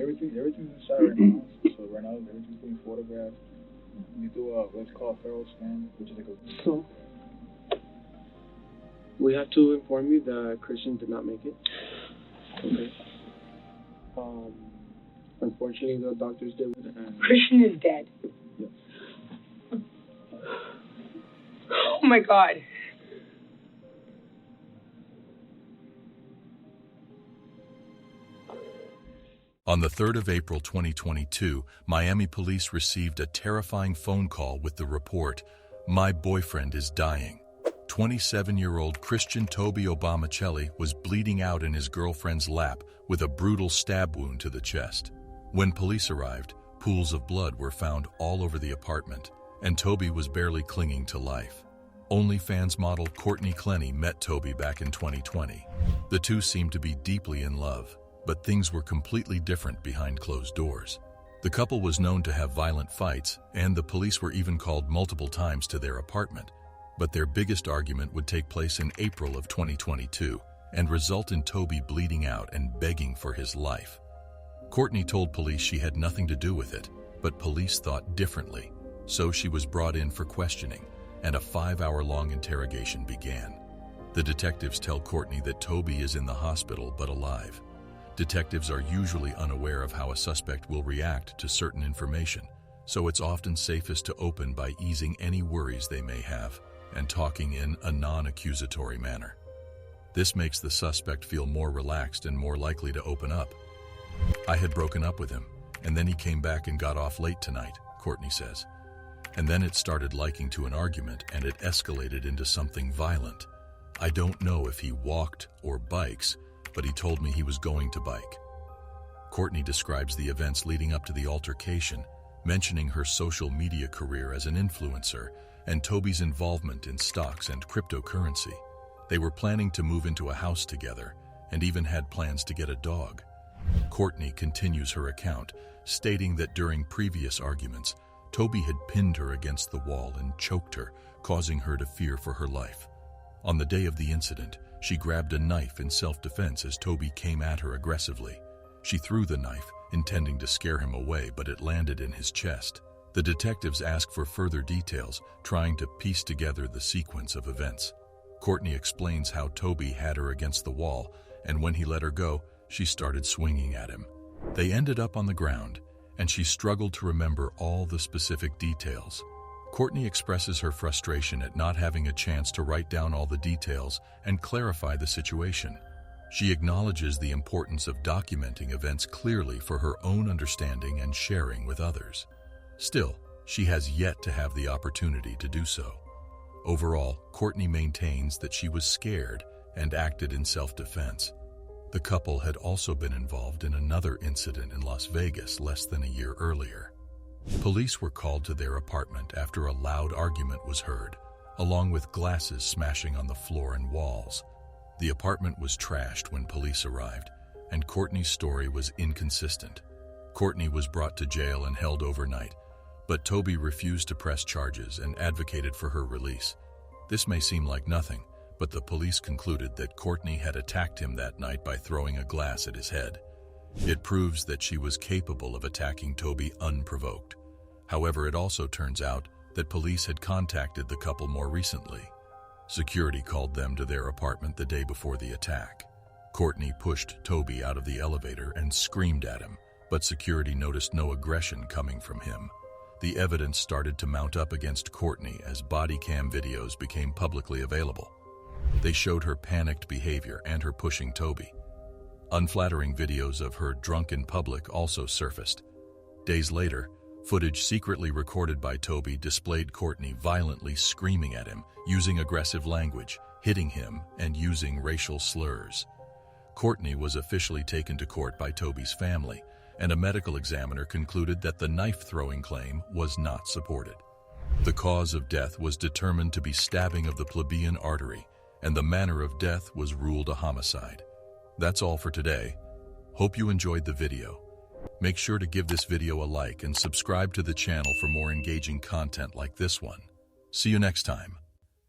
Everything's inside right now. So right now, everything's being photographed. We do what's called feral scan, which is like a... So, we have to inform you that Christian did not make it. Okay. Unfortunately, the doctors did. Christian is dead. Yes. Oh my God. On the 3rd of April 2022, Miami police received a terrifying phone call with the report, "My boyfriend is dying." 27-year-old Christian Toby Obamacelli was bleeding out in his girlfriend's lap with a brutal stab wound to the chest. When police arrived, pools of blood were found all over the apartment, and Toby was barely clinging to life. OnlyFans model Courtney Clenny met Toby back in 2020. The two seemed to be deeply in love, but things were completely different behind closed doors. The couple was known to have violent fights, and the police were even called multiple times to their apartment. But their biggest argument would take place in April of 2022 and result in Toby bleeding out and begging for his life. Courtney told police she had nothing to do with it, but police thought differently, so she was brought in for questioning, and a 5-hour-long interrogation began. The detectives tell Courtney that Toby is in the hospital but alive. Detectives are usually unaware of how a suspect will react to certain information, so it's often safest to open by easing any worries they may have and talking in a non-accusatory manner. This makes the suspect feel more relaxed and more likely to open up. "I had broken up with him, and then he came back and got off late tonight," Courtney says. "And then it started liking to an argument and it escalated into something violent. I don't know if he walked or bikes, but he told me he was going to bike." Courtney describes the events leading up to the altercation, mentioning her social media career as an influencer and Toby's involvement in stocks and cryptocurrency. They were planning to move into a house together and even had plans to get a dog. Courtney continues her account, stating that during previous arguments, Toby had pinned her against the wall and choked her, causing her to fear for her life. On the day of the incident, she grabbed a knife in self-defense as Toby came at her aggressively. She threw the knife, intending to scare him away, but it landed in his chest. The detectives asked for further details, trying to piece together the sequence of events. Courtney explains how Toby had her against the wall, and when he let her go, she started swinging at him. They ended up on the ground, and she struggled to remember all the specific details. Courtney expresses her frustration at not having a chance to write down all the details and clarify the situation. She acknowledges the importance of documenting events clearly for her own understanding and sharing with others. Still, she has yet to have the opportunity to do so. Overall, Courtney maintains that she was scared and acted in self-defense. The couple had also been involved in another incident in Las Vegas less than a year earlier. Police were called to their apartment after a loud argument was heard, along with glasses smashing on the floor and walls. The apartment was trashed when police arrived, and Courtney's story was inconsistent. Courtney was brought to jail and held overnight, but Toby refused to press charges and advocated for her release. This may seem like nothing, but the police concluded that Courtney had attacked him that night by throwing a glass at his head. It proves that she was capable of attacking Toby unprovoked. However, it also turns out that police had contacted the couple more recently. Security called them to their apartment the day before the attack. Courtney pushed Toby out of the elevator and screamed at him, but security noticed no aggression coming from him. The evidence started to mount up against Courtney as body cam videos became publicly available. They showed her panicked behavior and her pushing Toby. Unflattering videos of her drunk in public also surfaced. Days later, footage secretly recorded by Toby displayed Courtney violently screaming at him, using aggressive language, hitting him, and using racial slurs. Courtney was officially taken to court by Toby's family, and a medical examiner concluded that the knife-throwing claim was not supported. The cause of death was determined to be stabbing of the plebeian artery, and the manner of death was ruled a homicide. That's all for today. Hope you enjoyed the video. Make sure to give this video a like and subscribe to the channel for more engaging content like this one. See you next time.